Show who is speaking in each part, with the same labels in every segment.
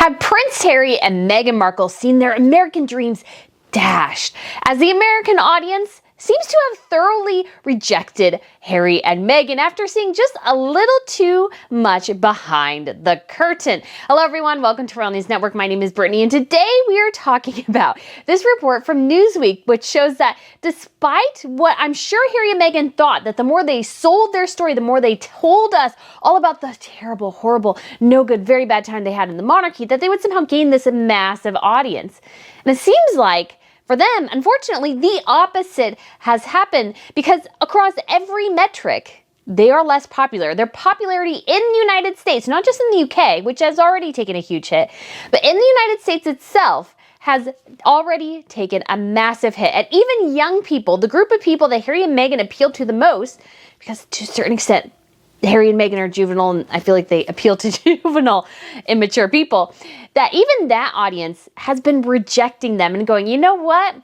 Speaker 1: Have Prince Harry and Meghan Markle seen their American dreams dashed, as the American audience seems to have thoroughly rejected Harry and Meghan after seeing just a little too much behind the curtain. Hello everyone, welcome to Royal News Network. My name is Brittany, and today we are talking about this report from Newsweek, which shows that despite what I'm sure Harry and Meghan thought, that the more they sold their story, the more they told us all about the terrible, horrible, no good, very bad time they had in the monarchy, that they would somehow gain this massive audience. And it seems like for them, unfortunately, the opposite has happened, because across every metric, they are less popular. Their popularity in the United States, not just in the UK, which has already taken a huge hit, but in the United States itself has already taken a massive hit. And even young people, the group of people that Harry and Meghan appealed to the most, because to a certain extent, Harry and Meghan are juvenile, and I feel like they appeal to juvenile, immature people, that even that audience has been rejecting them and going, you know what?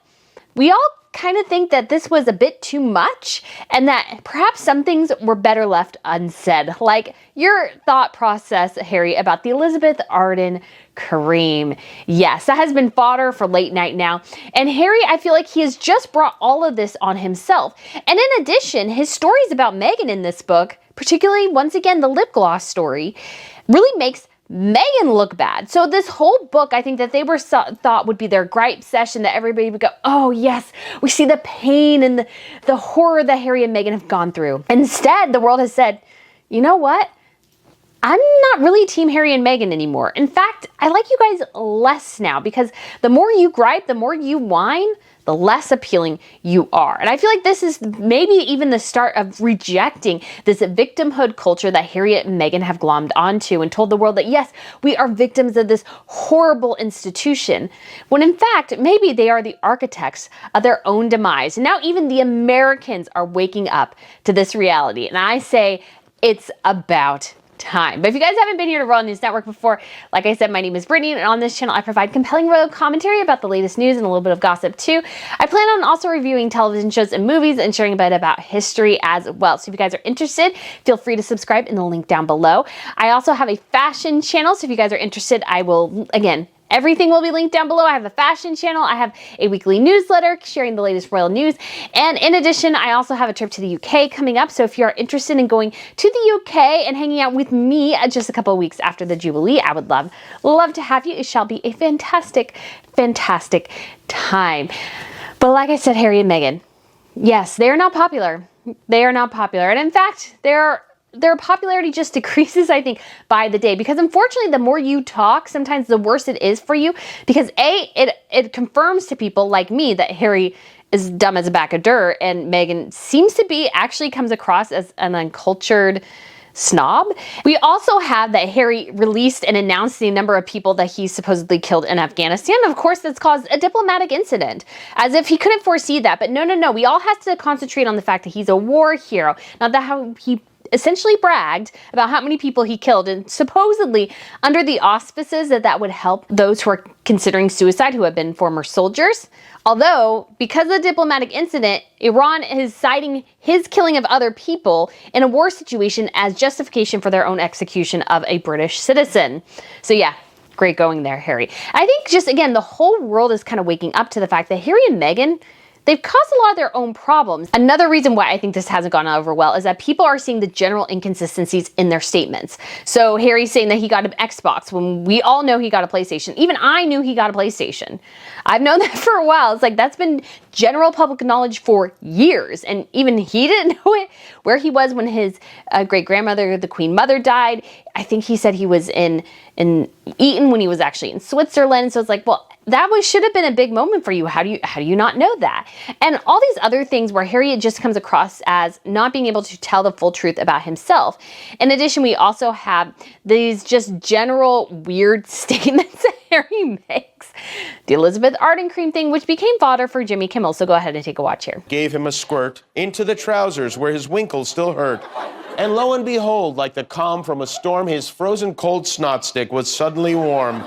Speaker 1: We all kind of think that this was a bit too much, and that perhaps some things were better left unsaid. Like your thought process, Harry, about the Elizabeth Arden cream. Yes, that has been fodder for late night now. And Harry, I feel like he has just brought all of this on himself. And in addition, his stories about Meghan in this book, particularly, once again, the lip gloss story, really makes Meghan look bad. So this whole book, I think that they were thought would be their gripe session, that everybody would go, oh yes, we see the pain and the horror that Harry and Meghan have gone through. Instead, the world has said, you know what? I'm not really team Harry and Meghan anymore. In fact, I like you guys less now, because the more you gripe, the more you whine, the less appealing you are. And I feel like this is maybe even the start of rejecting this victimhood culture that Harry and Meghan have glommed onto and told the world that, yes, we are victims of this horrible institution, when in fact, maybe they are the architects of their own demise. And now even the Americans are waking up to this reality. And I say it's about time. But if you guys haven't been here to Royal News Network before, like I said, my name is Brittany, and on this channel I provide compelling royal commentary about the latest news and a little bit of gossip too. I plan on also reviewing television shows and movies and sharing a bit about history as well. So if you guys are interested, feel free to subscribe in the link down below. I also have a fashion channel, so if you guys are interested, I will, again, everything will be linked down below. I have a fashion channel. I have a weekly newsletter sharing the latest royal news. And in addition, I also have a trip to the UK coming up. So if you're interested in going to the UK and hanging out with me just a couple of weeks after the Jubilee, I would love to have you. It shall be a fantastic, fantastic time. But like I said, Harry and Meghan, yes, they are not popular. They are not popular. And in fact, their popularity just decreases, I think, by the day, because unfortunately, the more you talk, sometimes the worse it is for you, because it confirms to people like me that Harry is dumb as a bag of dirt, and Meghan seems to be, actually comes across as an uncultured snob. We also have that Harry released and announced the number of people that he supposedly killed in Afghanistan. Of course, that's caused a diplomatic incident, as if he couldn't foresee that. But no, we all have to concentrate on the fact that he's a war hero, not that how he essentially bragged about how many people he killed, and supposedly under the auspices that would help those who are considering suicide who have been former soldiers. Although, because of the diplomatic incident, Iran is citing his killing of other people in a war situation as justification for their own execution of a British citizen. So yeah, great going there, Harry. I think just, again, the whole world is kind of waking up to the fact that Harry and Meghan, they've caused a lot of their own problems. Another reason why I think this hasn't gone over well is that people are seeing the general inconsistencies in their statements. So Harry's saying that he got an Xbox when we all know he got a PlayStation. Even I knew he got a PlayStation. I've known that for a while. It's like, that's been general public knowledge for years. And even he didn't know it, where he was when his great-grandmother, the Queen Mother, died. I think he said he was in Eton when he was actually in Switzerland. So it's like, well, that should have been a big moment for you. How do you not know that? And all these other things where Harry just comes across as not being able to tell the full truth about himself. In addition, we also have these just general weird statements that Harry makes. The Elizabeth Arden cream thing, which became fodder for Jimmy Kimmel. So go ahead and take a watch here.
Speaker 2: Gave him a squirt into the trousers where his winkles still hurt. And lo and behold, like the calm from a storm, his frozen cold snot stick was suddenly warm.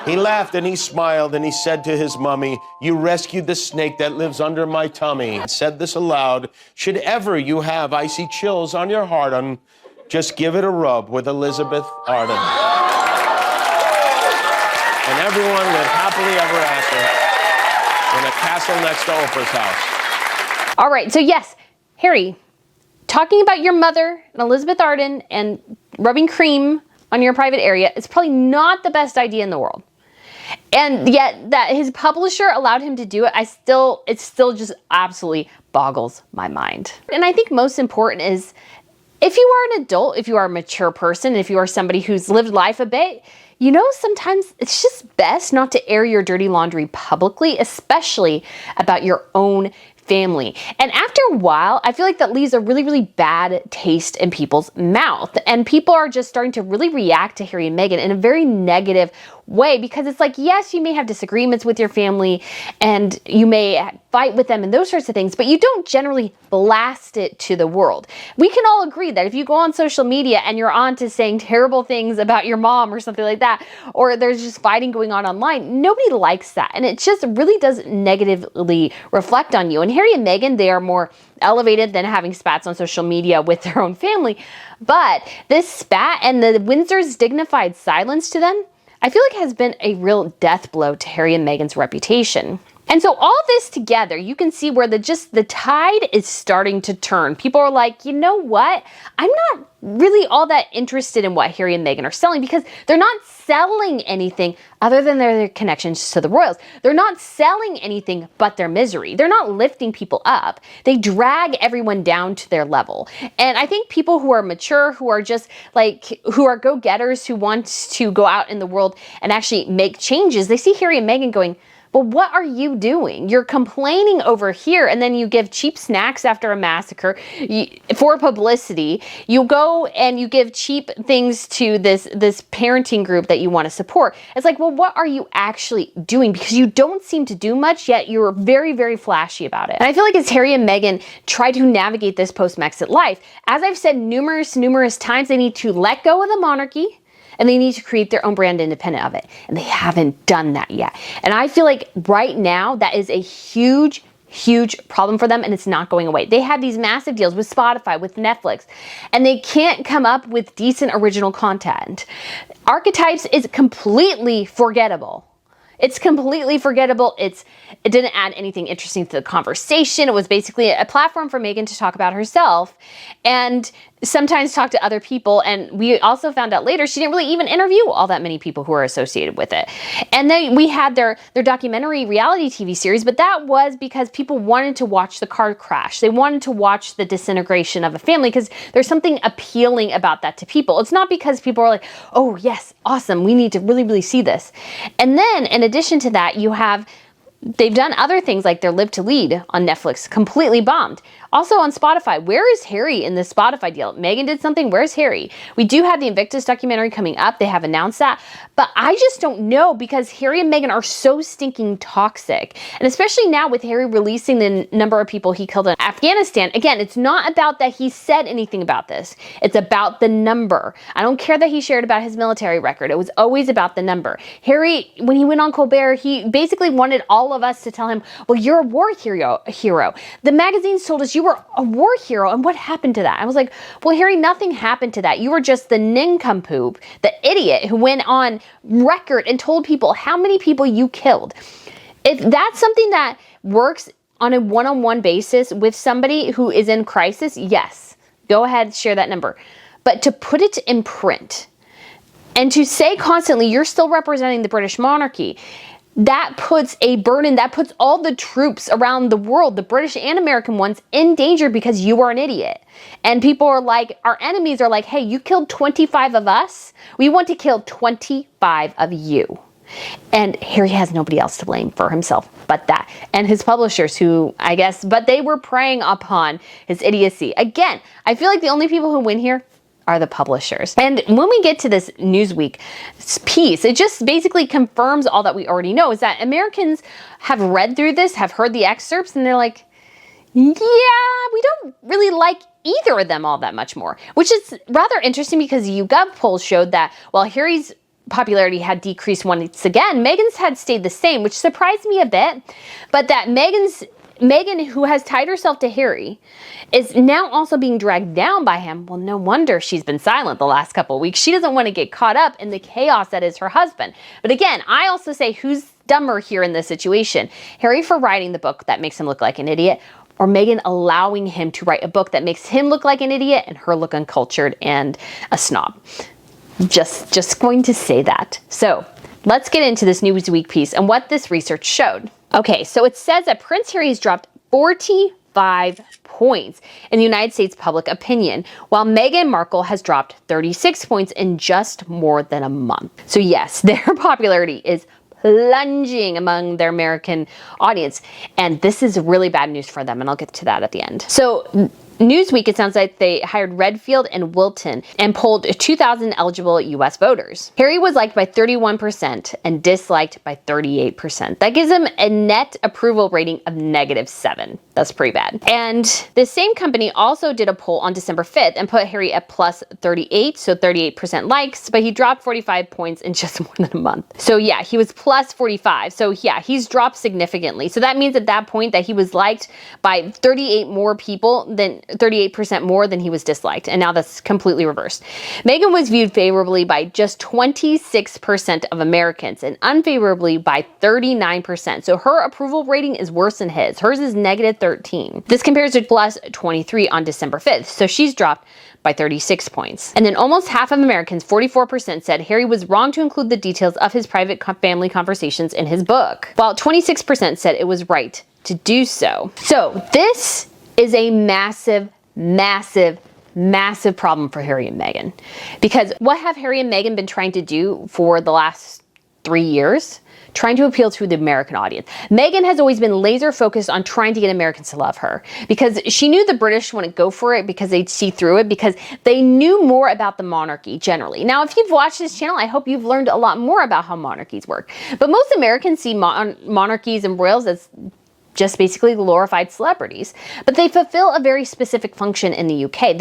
Speaker 2: He laughed and he smiled and he said to his mummy, "You rescued the snake that lives under my tummy." I said this aloud, "Should ever you have icy chills on your heart, just give it a rub with Elizabeth Arden." everyone lived happily ever after in a castle next to Oprah's house.
Speaker 1: All right, so yes, Harry, talking about your mother and Elizabeth Arden and rubbing cream on your private area is probably not the best idea in the world. And yet that his publisher allowed him to do it, it still just absolutely boggles my mind. And I think most important is, if you are an adult, if you are a mature person, if you are somebody who's lived life a bit, you know, sometimes it's just best not to air your dirty laundry publicly, especially about your own family. And after a while, I feel like that leaves a really, really bad taste in people's mouth. And people are just starting to really react to Harry and Meghan in a very negative way, because it's like, yes, you may have disagreements with your family and you may fight with them and those sorts of things, but you don't generally blast it to the world. We can all agree that if you go on social media and your aunt is saying terrible things about your mom or something like that, or there's just fighting going on online, nobody likes that. And it just really does negatively reflect on you. And Harry and Meghan, they are more elevated than having spats on social media with their own family. But this spat and the Windsor's dignified silence to them, I feel like has been a real death blow to Harry and Meghan's reputation. And so all this together, you can see where the tide is starting to turn. People are like, you know what? I'm not really all that interested in what Harry and Meghan are selling, because they're not selling anything other than their connections to the royals. They're not selling anything but their misery. They're not lifting people up. They drag everyone down to their level. And I think people who are mature, who are just like, who are go-getters, who want to go out in the world and actually make changes, they see Harry and Meghan going, well, what are you doing? You're complaining over here, and then you give cheap snacks after a massacre for publicity. You go and you give cheap things to this parenting group that you want to support. It's like, well, what are you actually doing? Because you don't seem to do much, yet you're very, very flashy about it. And I feel like as Harry and Meghan try to navigate this post-Brexit life, as I've said numerous times, they need to let go of the monarchy, and they need to create their own brand independent of it. And they haven't done that yet. And I feel like right now that is a huge problem for them, and it's not going away. They have these massive deals with Spotify, with Netflix, and they can't come up with decent original content. Archetypes is completely forgettable. It's completely forgettable. It didn't add anything interesting to the conversation. It was basically a platform for Meghan to talk about herself and sometimes talk to other people. And we also found out later she didn't really even interview all that many people who are associated with it. And then we had their documentary reality TV series, but that was because people wanted to watch the car crash. They wanted to watch the disintegration of a family because there's something appealing about that to people. It's not because people are like, oh yes, awesome, we need to really, really see this. And then in addition to that, they've done other things like their Live to Lead on Netflix, completely bombed. Also on Spotify, where is Harry in this Spotify deal? Meghan did something, where's Harry? We do have the Invictus documentary coming up, they have announced that, but I just don't know because Harry and Meghan are so stinking toxic. And especially now with Harry releasing the number of people he killed in Afghanistan, again, it's not about that he said anything about this, it's about the number. I don't care that he shared about his military record, it was always about the number. Harry, when he went on Colbert, he basically wanted all of us to tell him, well, you're a war hero. The magazines told us you were a war hero, and what happened to that? I was like, well, Harry, nothing happened to that. You were just the nincompoop, the idiot who went on record and told people how many people you killed. If that's something that works on a one-on-one basis with somebody who is in crisis, yes, go ahead, share that number. But to put it in print and to say constantly, you're still representing the British monarchy, that puts a burden, that puts all the troops around the world, the British and American ones, in danger because you are an idiot. And people are like, our enemies are like, hey, you killed 25 of us. We want to kill 25 of you. And Harry has nobody else to blame for himself but that. And his publishers who, I guess, but they were preying upon his idiocy. Again, I feel like the only people who win here are the publishers. And when we get to this Newsweek piece, it just basically confirms all that we already know, is that Americans have read through this, have heard the excerpts, and they're like, yeah, we don't really like either of them all that much more, which is rather interesting because YouGov polls showed that while Harry's popularity had decreased once again, Meghan's had stayed the same, which surprised me a bit, but that Meghan's Meghan, who has tied herself to Harry, is now also being dragged down by him. Well, no wonder she's been silent the last couple of weeks. She doesn't want to get caught up in the chaos that is her husband. But again, I also say, who's dumber here in this situation? Harry for writing the book that makes him look like an idiot, or Meghan allowing him to write a book that makes him look like an idiot and her look uncultured and a snob? Just going to say that. So let's get into this Newsweek piece and what this research showed. Okay, so it says that Prince Harry has dropped 45 points in the United States public opinion, while Meghan Markle has dropped 36 points in just more than a month. So yes, their popularity is plunging among their American audience, and this is really bad news for them, and I'll get to that at the end. So Newsweek, it sounds like they hired Redfield and Wilton and polled 2,000 eligible US voters. Harry was liked by 31% and disliked by 38%. That gives him a net approval rating of -7. That's pretty bad. And the same company also did a poll on December 5th and put Harry at plus 38, so 38% likes, but he dropped 45 points in just more than a month. So yeah, he was plus 45. So yeah, he's dropped significantly. So that means at that point that he was liked by 38% more than he was disliked. And now that's completely reversed. Meghan was viewed favorably by just 26% of Americans and unfavorably by 39%. So her approval rating is worse than his. Hers is -13. This compares to plus 23 on December 5th. So she's dropped by 36 points. And then almost half of Americans, 44%, said Harry was wrong to include the details of his private family conversations in his book, while 26% said it was right to do so. So this is a massive problem for Harry and Meghan. Because what have Harry and Meghan been trying to do for the last 3 years? Trying to appeal to the American audience. Meghan has always been laser focused on trying to get Americans to love her, because she knew the British wouldn't go for it because they'd see through it, because they knew more about the monarchy generally. Now, if you've watched this channel, I hope you've learned a lot more about how monarchies work. But most Americans see monarchies and royals as just basically glorified celebrities. But they fulfill a very specific function in the UK.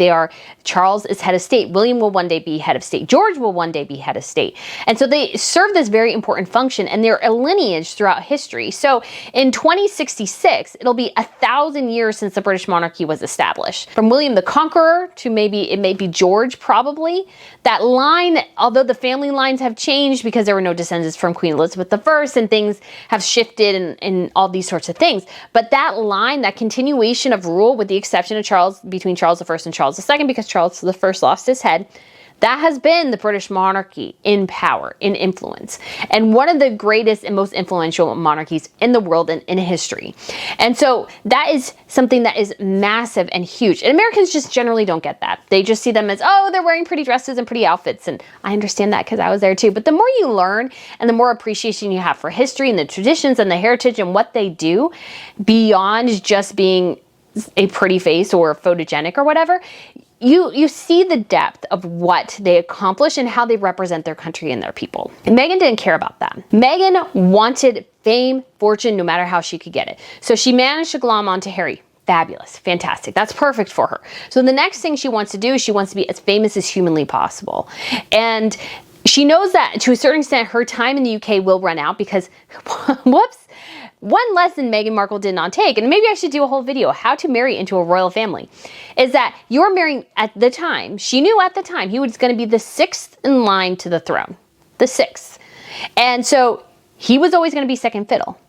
Speaker 1: Charles is head of state. William will one day be head of state. George will one day be head of state. And so they serve this very important function, and they're a lineage throughout history. So in 2066, it'll be 1,000 years since the British monarchy was established. From William the Conqueror to maybe George, probably. That line, although the family lines have changed because there were no descendants from Queen Elizabeth I, and things have shifted and all these sorts of things. But that line, that continuation of rule, with the exception of between Charles I and Charles II, because Charles I lost his head, that has been the British monarchy in power, in influence, and one of the greatest and most influential monarchies in the world and in history. And so that is something that is massive and huge. And Americans just generally don't get that. They just see them as, oh, they're wearing pretty dresses and pretty outfits. And I understand that because I was there too. But the more you learn and the more appreciation you have for history and the traditions and the heritage and what they do beyond just being a pretty face or photogenic or whatever, you see the depth of what they accomplish and how they represent their country and their people. And Meghan didn't care about that. Meghan wanted fame, fortune, no matter how she could get it. So she managed to glom onto Harry. Fabulous, fantastic. That's perfect for her. So the next thing she wants to do is she wants to be as famous as humanly possible. And she knows that to a certain extent her time in the UK will run out because, whoops, one lesson Meghan Markle did not take, and maybe I should do a whole video, how to marry into a royal family, is that you're marrying at the time. She knew at the time he was going to be the 6th in line to the throne. The 6th. And so he was always going to be second fiddle.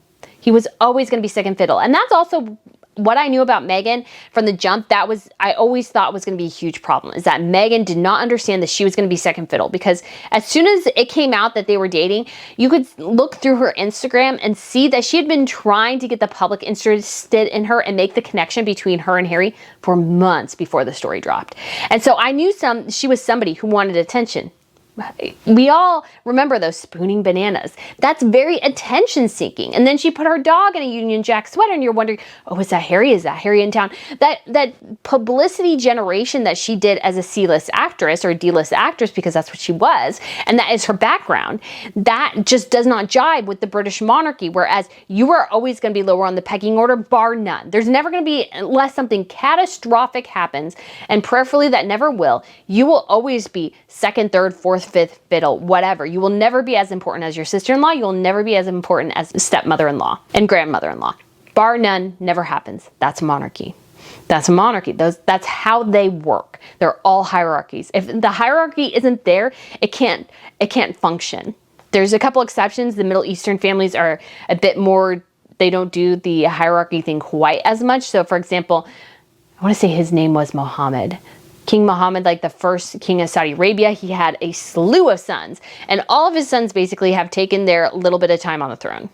Speaker 1: He was always going to be second fiddle. And that's also what I knew about Meghan from the jump. I always thought was going to be a huge problem, is that Meghan did not understand that she was going to be second fiddle, because as soon as it came out that they were dating, you could look through her Instagram and see that she had been trying to get the public interested in her and make the connection between her and Harry for months before the story dropped. And so I knew she was somebody who wanted attention. We all remember those spooning bananas. That's very attention seeking. And then she put her dog in a Union Jack sweater and you're wondering, oh, is that Harry? Is that Harry in town? That publicity generation that she did as a C-list actress or a D-list actress, because that's what she was, and that is her background, that just does not jibe with the British monarchy, whereas you are always going to be lower on the pecking order, bar none. There's never going to be, unless something catastrophic happens, and prayerfully that never will, you will always be second, third, fourth, fifth fiddle, whatever. You will never be as important as your sister-in-law. You will never be as important as stepmother-in-law and grandmother-in-law. bar none, never happens. That's monarchy. That's a monarchy. That's how they work. They're all hierarchies. If the hierarchy isn't there, it can't function. There's a couple exceptions. The Middle Eastern families are a bit more, they don't do the hierarchy thing quite as much. So for example, I want to say his name was Mohammed. King Mohammed, like the first king of Saudi Arabia, he had a slew of sons. And all of his sons basically have taken their little bit of time on the throne.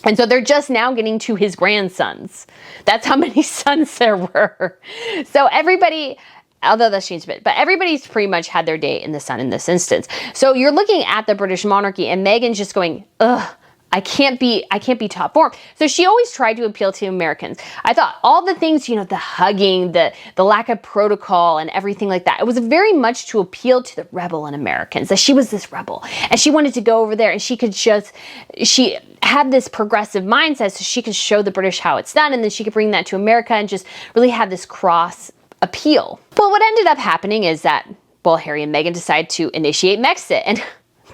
Speaker 1: And so they're just now getting to his grandsons. That's how many sons there were. So everybody, although that's changed a bit, but everybody's pretty much had their day in the sun in this instance. So you're looking at the British monarchy and Meghan's just going, ugh, I can't be top form. So she always tried to appeal to Americans. I thought all the things, you know, the hugging, the lack of protocol and everything like that, it was very much to appeal to the rebel in Americans, that she was this rebel and she wanted to go over there and she had this progressive mindset so she could show the British how it's done, and then she could bring that to America and just really have this cross appeal. Well, what ended up happening is that, well, Harry and Meghan decided to initiate Mexit, and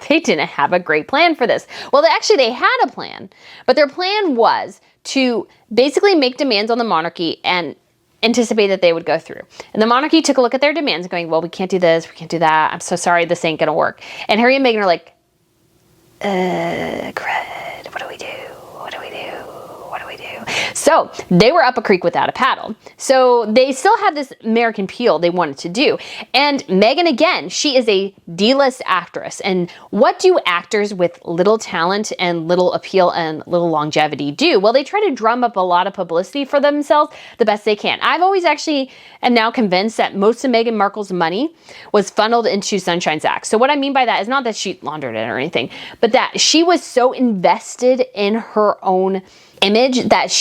Speaker 1: they didn't have a great plan for this. Well, they had a plan, but their plan was to basically make demands on the monarchy and anticipate that they would go through. And the monarchy took a look at their demands going, well, we can't do this, we can't do that. I'm so sorry, this ain't gonna work. And Harry and Meghan are like, crud, what do we do? What do we do? What do we do? So they were up a creek without a paddle. So they still had this American appeal they wanted to do. And Meghan, again, she is a D-list actress. And what do actors with little talent and little appeal and little longevity do? Well, they try to drum up a lot of publicity for themselves the best they can. I've always actually am now convinced that most of Meghan Markle's money was funneled into Sunshine's Act. So what I mean by that is not that she laundered it or anything, but that she was so invested in her own image that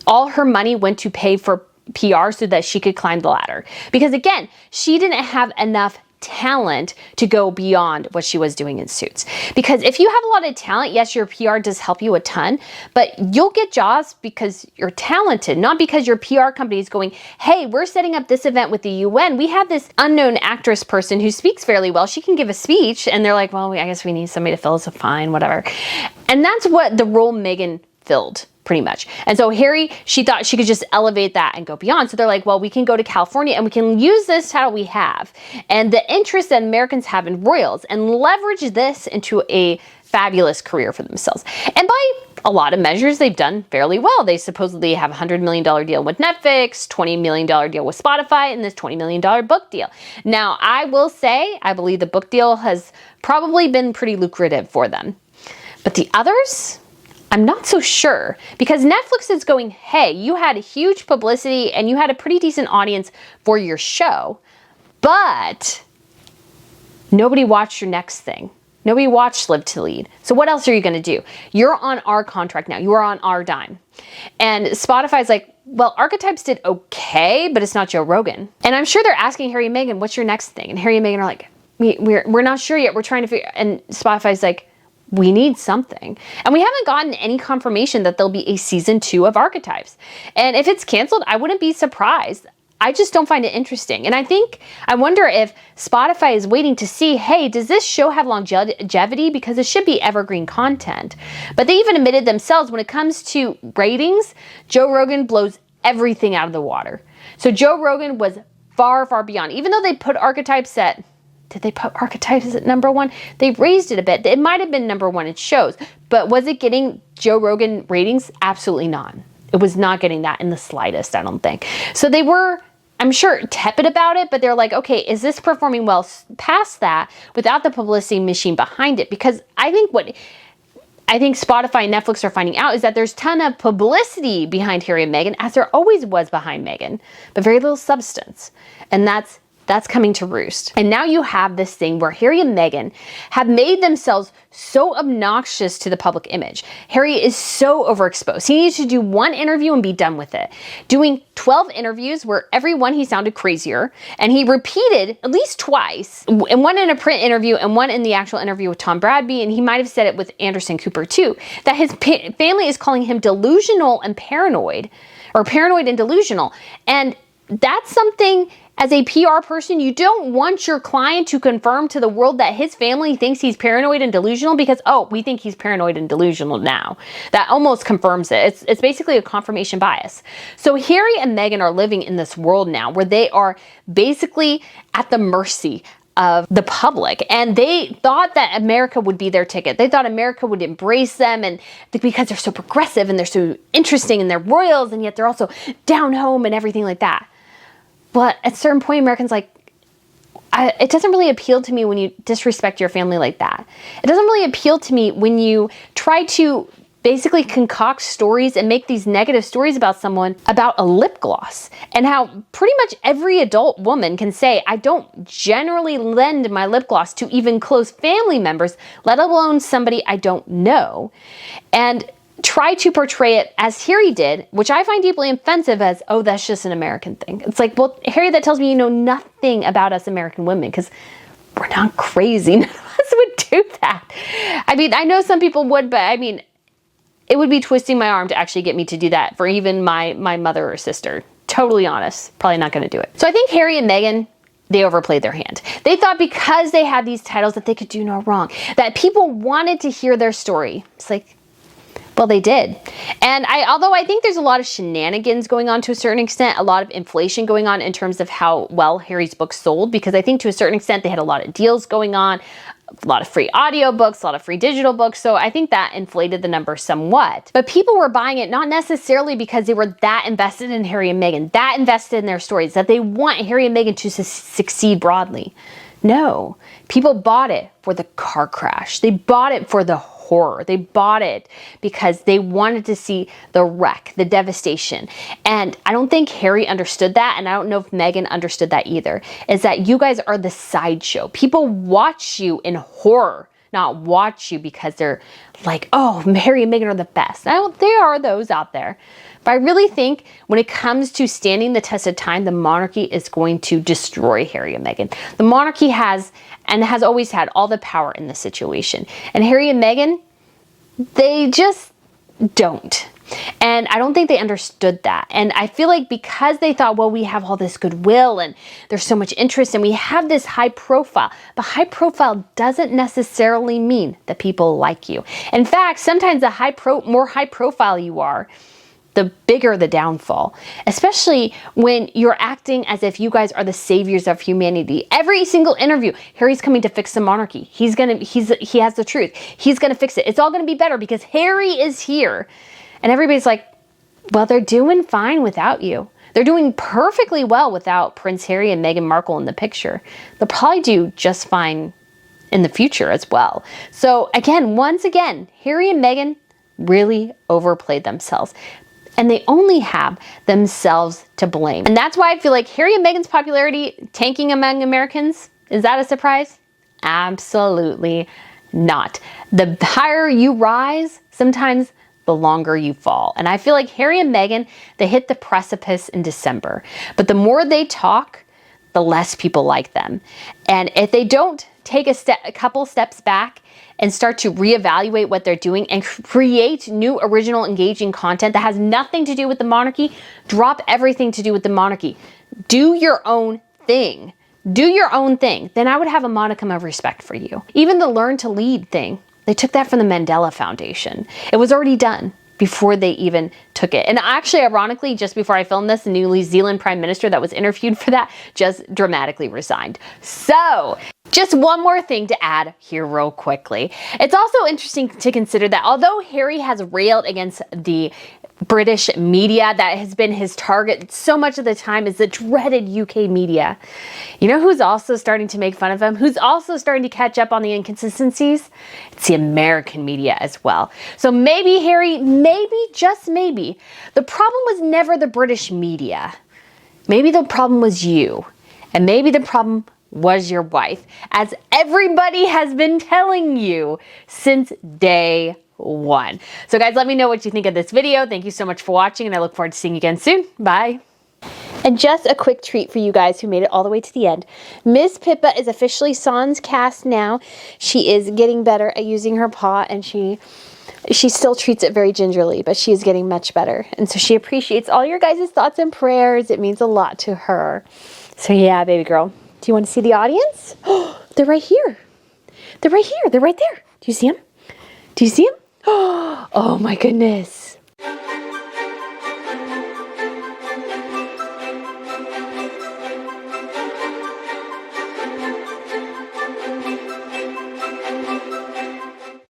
Speaker 1: all her money went to pay for PR so that she could climb the ladder. Because again, she didn't have enough talent to go beyond what she was doing in Suits. Because if you have a lot of talent, yes, your PR does help you a ton, but you'll get jobs because you're talented, not because your PR company is going, hey, we're setting up this event with the UN. We have this unknown actress person who speaks fairly well. She can give a speech. And they're like, well, I guess we need somebody to fill us, so fine, whatever. And that's what the role Meghan filled, pretty much. And so Harry, she thought she could just elevate that and go beyond. So they're like, well, we can go to California and we can use this title we have and the interest that Americans have in royals and leverage this into a fabulous career for themselves. And by a lot of measures, they've done fairly well. They supposedly have a $100 million deal with Netflix, $20 million deal with Spotify, and this $20 million book deal. Now, I will say, I believe the book deal has probably been pretty lucrative for them. But the others, I'm not so sure, because Netflix is going, hey, you had huge publicity and you had a pretty decent audience for your show, but nobody watched your next thing. Nobody watched Live to Lead. So what else are you going to do? You're on our contract now. You are on our dime. And Spotify's like, well, Archetypes did okay, but it's not Joe Rogan. And I'm sure they're asking Harry and Meghan, what's your next thing? And Harry and Meghan are like, we're not sure yet. We're trying to figure. And Spotify's like, we need something. And we haven't gotten any confirmation that there'll be a season 2 of Archetypes. And if it's canceled, I wouldn't be surprised. I just don't find it interesting. And I wonder if Spotify is waiting to see, hey, does this show have longevity? Because it should be evergreen content. But they even admitted themselves when it comes to ratings, Joe Rogan blows everything out of the water. So Joe Rogan was far, far beyond. Even though they put Archetypes at, did they put Archetypes at #1? They raised it a bit. It might have been #1 in shows. But was it getting Joe Rogan ratings? Absolutely not. It was not getting that in the slightest, I don't think. So they were, I'm sure, tepid about it, but they're like, okay, is this performing well past that without the publicity machine behind it? Because I think Spotify and Netflix are finding out is that there's a ton of publicity behind Harry and Meghan, as there always was behind Meghan, but very little substance. And that's coming to roost. And now you have this thing where Harry and Meghan have made themselves so obnoxious to the public image. Harry is so overexposed. He needs to do one interview and be done with it. Doing 12 interviews where every one he sounded crazier, and he repeated at least twice, and one in a print interview and one in the actual interview with Tom Bradby, and he might have said it with Anderson Cooper too, that his family is calling him delusional and paranoid, or paranoid and delusional. And that's something, As a PR person, you don't want your client to confirm to the world that his family thinks he's paranoid and delusional because, oh, we think he's paranoid and delusional now. That almost confirms it. It's basically a confirmation bias. So Harry and Meghan are living in this world now where they are basically at the mercy of the public, and they thought that America would be their ticket. They thought America would embrace them, and because they're so progressive and they're so interesting and they're royals, and yet they're also down home and everything like that. But at a certain point, Americans it doesn't really appeal to me when you disrespect your family like that. It doesn't really appeal to me when you try to basically concoct stories and make these negative stories about someone about a lip gloss, and how pretty much every adult woman can say, I don't generally lend my lip gloss to even close family members, let alone somebody I don't know, and try to portray it as Harry did, which I find deeply offensive as, oh, that's just an American thing. It's like, well, Harry, that tells me you know nothing about us American women, because we're not crazy. None of us would do that. I mean, I know some people would, but I mean, it would be twisting my arm to actually get me to do that for even my mother or sister. Totally honest. Probably not going to do it. So I think Harry and Meghan, they overplayed their hand. They thought because they had these titles that they could do no wrong, that people wanted to hear their story. It's like, well, they did. And although I think there's a lot of shenanigans going on to a certain extent, a lot of inflation going on in terms of how well Harry's books sold, because I think to a certain extent they had a lot of deals going on, a lot of free audiobooks, a lot of free digital books. So I think that inflated the number somewhat. But people were buying it not necessarily because they were that invested in Harry and Meghan, that invested in their stories, that they want Harry and Meghan to succeed broadly. No, people bought it for the car crash. They bought it for the horror. They bought it because they wanted to see the wreck, the devastation. And I don't think Harry understood that, and I don't know if Meghan understood that either, is that you guys are the sideshow. People watch you in horror, not watch you because they're like, oh, Harry and Meghan are the best. Now, there are those out there. But I really think when it comes to standing the test of time, the monarchy is going to destroy Harry and Meghan. The monarchy has always had all the power in this situation. And Harry and Meghan, they just don't. And I don't think they understood that. And I feel like because they thought, well, we have all this goodwill and there's so much interest and we have this high profile, but high profile doesn't necessarily mean that people like you. In fact, sometimes the more high profile you are, the bigger the downfall, especially when you're acting as if you guys are the saviors of humanity. Every single interview, Harry's coming to fix the monarchy. He has the truth. He's going to fix it. It's all going to be better because Harry is here. And everybody's like, well, they're doing fine without you. They're doing perfectly well without Prince Harry and Meghan Markle in the picture. They'll probably do just fine in the future as well. So again, once again, Harry and Meghan really overplayed themselves. And they only have themselves to blame. And that's why I feel like Harry and Meghan's popularity tanking among Americans, is that a surprise? Absolutely not. The higher you rise, sometimes the longer you fall. And I feel like Harry and Meghan, they hit the precipice in December. But the more they talk, the less people like them. And if they don't take a couple steps back and start to reevaluate what they're doing and create new, original, engaging content that has nothing to do with the monarchy, drop everything to do with the monarchy. Do your own thing. Do your own thing. Then I would have a modicum of respect for you. Even the Learn to Lead thing, they took that from the Mandela Foundation. It was already done before they even took it. And actually, ironically, just before I filmed this, the New Zealand Prime Minister that was interviewed for that just dramatically resigned. So, just one more thing to add here real quickly. It's also interesting to consider that although Harry has railed against the British media that has been his target so much of the time is the dreaded UK media. You know who's also starting to make fun of him? Who's also starting to catch up on the inconsistencies? It's the American media as well. So maybe Harry, maybe, just maybe, the problem was never the British media. Maybe the problem was you. And maybe the problem was your wife, as everybody has been telling you since day one. So guys, let me know what you think of this video. Thank you so much for watching, and I look forward to seeing you again soon. Bye. And just a quick treat for you guys who made it all the way to the end. Miss Pippa is officially sans cast now. She is getting better at using her paw, and she still treats it very gingerly, but she is getting much better. And so she appreciates all your guys' thoughts and prayers. It means a lot to her. So yeah, baby girl, do you want to see the audience? Oh, they're right here. They're right here. They're right there. Do you see them? Do you see them? Oh my goodness.